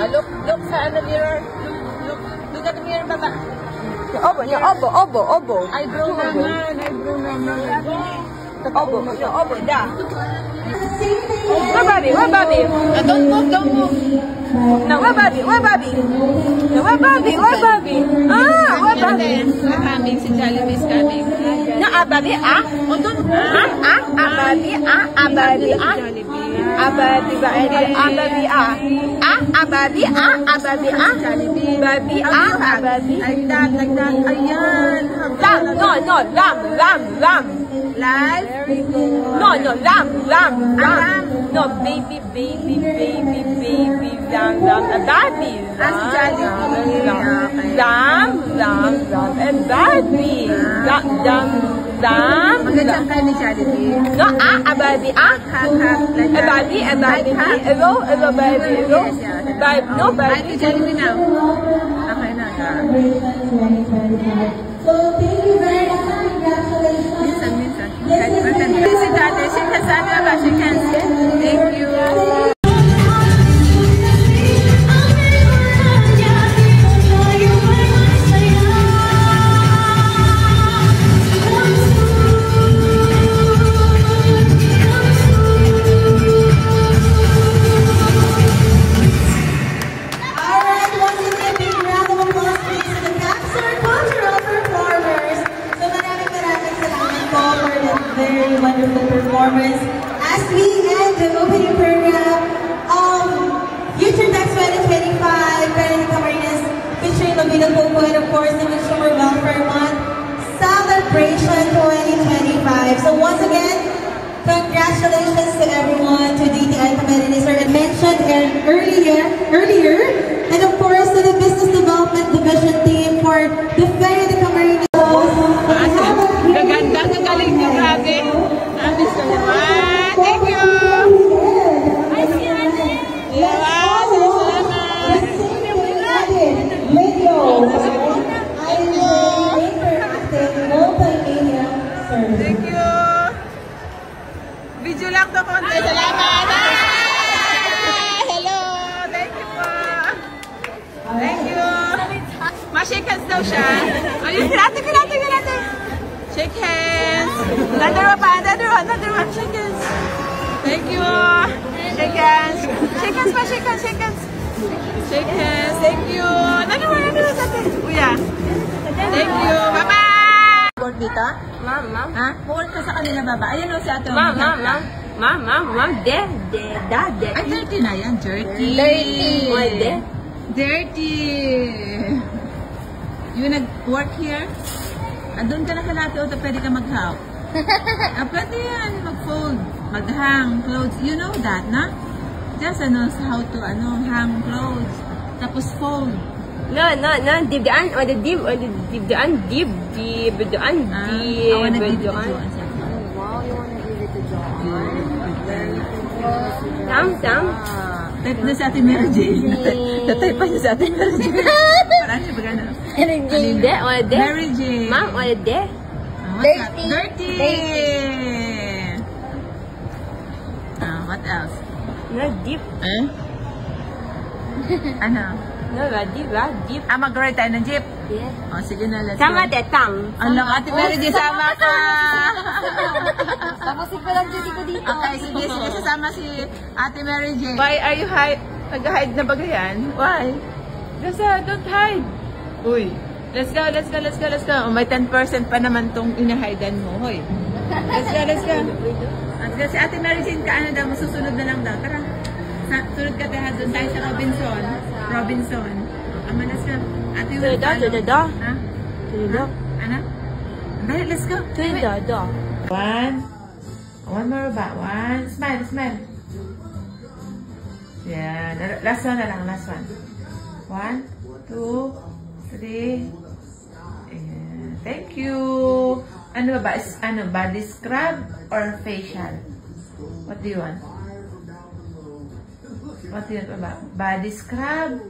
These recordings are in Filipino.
Look sa ano mirror. Look at the mirror, baba. Obo. Eyebrow naman. Obo, da. Where Bobby? Don't move. No, where Bobby? Where Bobby? Ah, where Bobby? Coming, si Jollibee is coming. No, Bobby, O, doon. Bobby, Jollibee. Like that. Ayan. Lamb. Live. No, lamb. No, baby, lamb. A baby. As Jollibee. Lamb, and baby. Lamb. Magandang kayo ni Jollibee. No, a baby, Hak, like that. a baby, hello, baby, Yes. no, Bye baby. to Jollibee now. Okay na ka. So, thank you very much. Congratulations. Minsan. Si Dati, shake hands. Ano ba? Shake hands. Thank you. Very wonderful performance as we end the opening program of Future Tax 2025 Benedict Camarines featuring Lovina Poco and of course the Consumer Welfare Month Celebration 2025. So once again, congratulations to everyone, to DTI Camarines as mentioned earlier, and of course to the Business Development Division team for the Benedict Camarines. Gaganda, ang galing niyo, grabe. Amis ko naman. Thank you. Thank you. Video lang to konti. Salamat. Hello. Thank you po. Thank you. Ma-shake hands daw siya. Ayun, natin. Shake hands. Another one. Shake hands. Thank you. Shake hands. Shake hands pa, shake hands. Shake hands. Thank you. Another one natin. Uya. Thank you. Bye-bye. Work dito? Ma'am. Ha? Work ka sa kanila, baba. Ayan o si ate. Ma'am, de. Ay, dirty na yan. Dirty. Dirty. You nag-work here? Doon ka na kalate o pwede ka mag-help. Pwede yan. Mag-fold. Mag-hang clothes. You know that, na? Just how to hang clothes. Tapos fold. No, dibdaan. I wanna give it to John. Wow, you wanna give it to John? Sam. Type na sa ating Mary Jane. Type pa niya sa ating Mary Jane. Parang siya bagana. Mary Jane. Ma'am, Dirty. What else? No, deep. Ano? No, deep. Mag-ride tayo ng jeep? Yeah. Sige na, let's Sama go. de tang. Alam, ate Mary Jane, sama ka! Tapusin ko lang duty ko dito. Okay, sige, sasama si ate Mary Jane. Why are you nag-hide na ba yan? Why? Don't hide. Uy. Let's go. May 10% pa naman tong inahidan mo. Hoy. Let's go. At si ate Mary Jane, daw, masusunod na lang daw. Tara. Sunod ka tayo doon tayo sa Robinson. Let's go. Ate To the door. Ha? To the door. Ano? Dali, let's go. To the door. One more ba? Smile. Yan. Last one na lang, last one. 1, 2, 3. Ayan. Thank you. Ano ba? Body scrub or facial? What do you want? Ba? Body scrub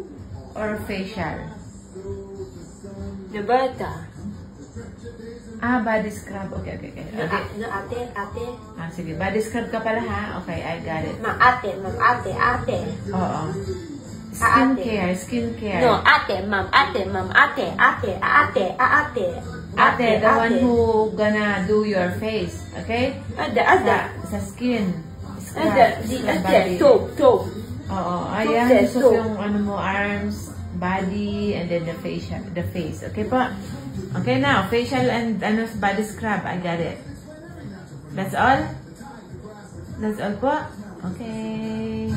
or facial? The bata. Body scrub. Okay. No, ate. Sige. Body scrub ka pala, ha? Okay, I got it. Ate. Oo. Skincare. No, ate, mom, ate, ate. Ate, the one who gonna do your face, okay? Sa skin. Toe. Oo, ayan. Gusto ko yung ano mo, arms, body, and then the face. Okay pa? Okay now, facial and body scrub. I got it. That's all? That's all po? Okay.